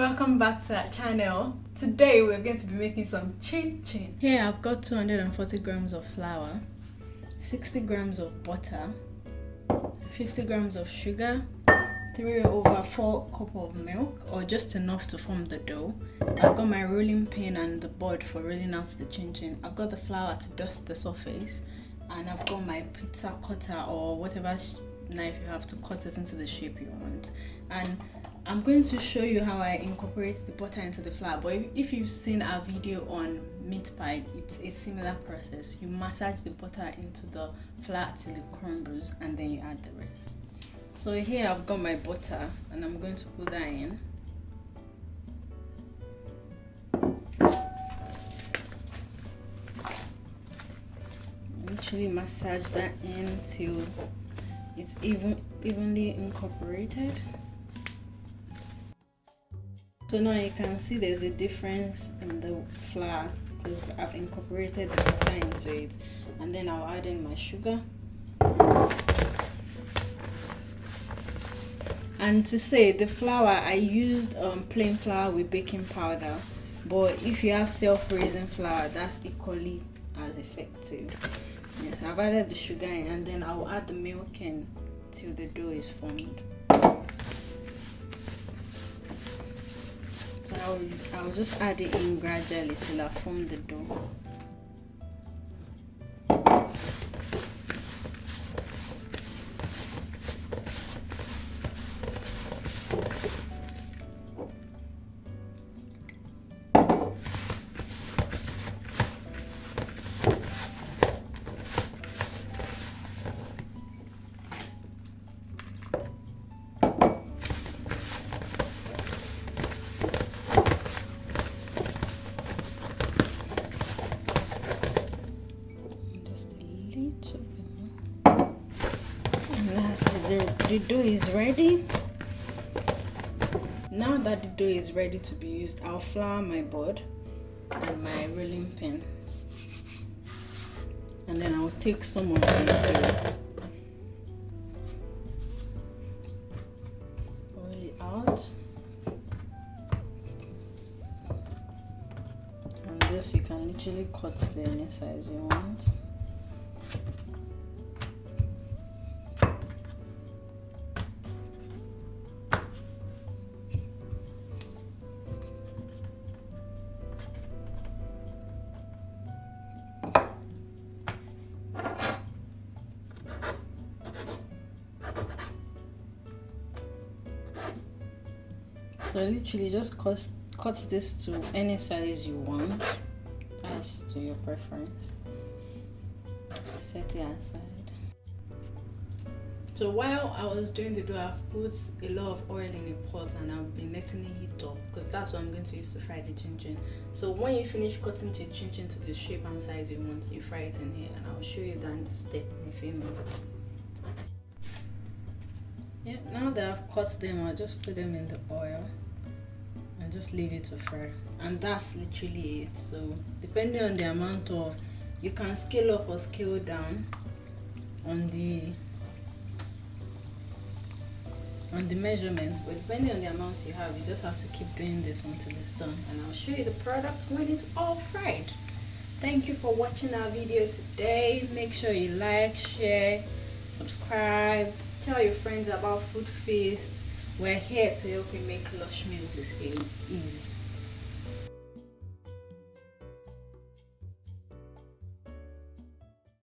welcome back to our channel. Today we're going to be making some chin chin. Here I've got 240 grams of flour, 60 grams of butter, 50 grams of sugar, 3/4 cup of milk, or just enough to form the dough. I've got my rolling pin and the board for rolling out the chin chin. I've got the flour to dust the surface, and I've got my pizza cutter or whatever knife you have to cut it into the shape you want. And I'm going to show you how I incorporate the butter into the flour, but if you've seen our video on meat pie, it's a similar process. You massage the butter into the flour till it crumbles, and then you add the rest. So here I've got my butter and I'm going to put that in. Actually massage that in till it's evenly incorporated. So now you can see there's a difference in the flour because I've incorporated the butter into it. And then I'll add in my sugar. And to say the flour, I used plain flour with baking powder, but if you have self-raising flour, that's equally as effective. Yes, I've added the sugar in, and then I'll add the milk in till the dough is formed. So I'll just add it in gradually till I form the dough. The dough is ready. Now that the dough is ready to be used, I'll flour my board and my rolling pin, and then I'll take some of the dough, roll it out, and this you can literally cut to any size you want. So literally just cut this to any size you want, as to your preference. Set it aside. So while I was doing the dough, I've put a lot of oil in a pot and I've been letting it heat up because that's what I'm going to use to fry the chin chin. So when you finish cutting the chin chin to the shape and size you want, you fry it in here, and I'll show you that step in a few minutes. Yeah, now that I've cut them, I'll just put them in the oil and just leave it to fry, and that's literally it. So depending on the amount of, you can scale up or scale down on the measurements, but depending on the amount you have, you just have to keep doing this until it's done, and I'll show you the product when it's all fried. Thank you for watching our video today. Make sure you like, share, subscribe, tell your friends about Food Feast. We're here to help you make lush meals with ease.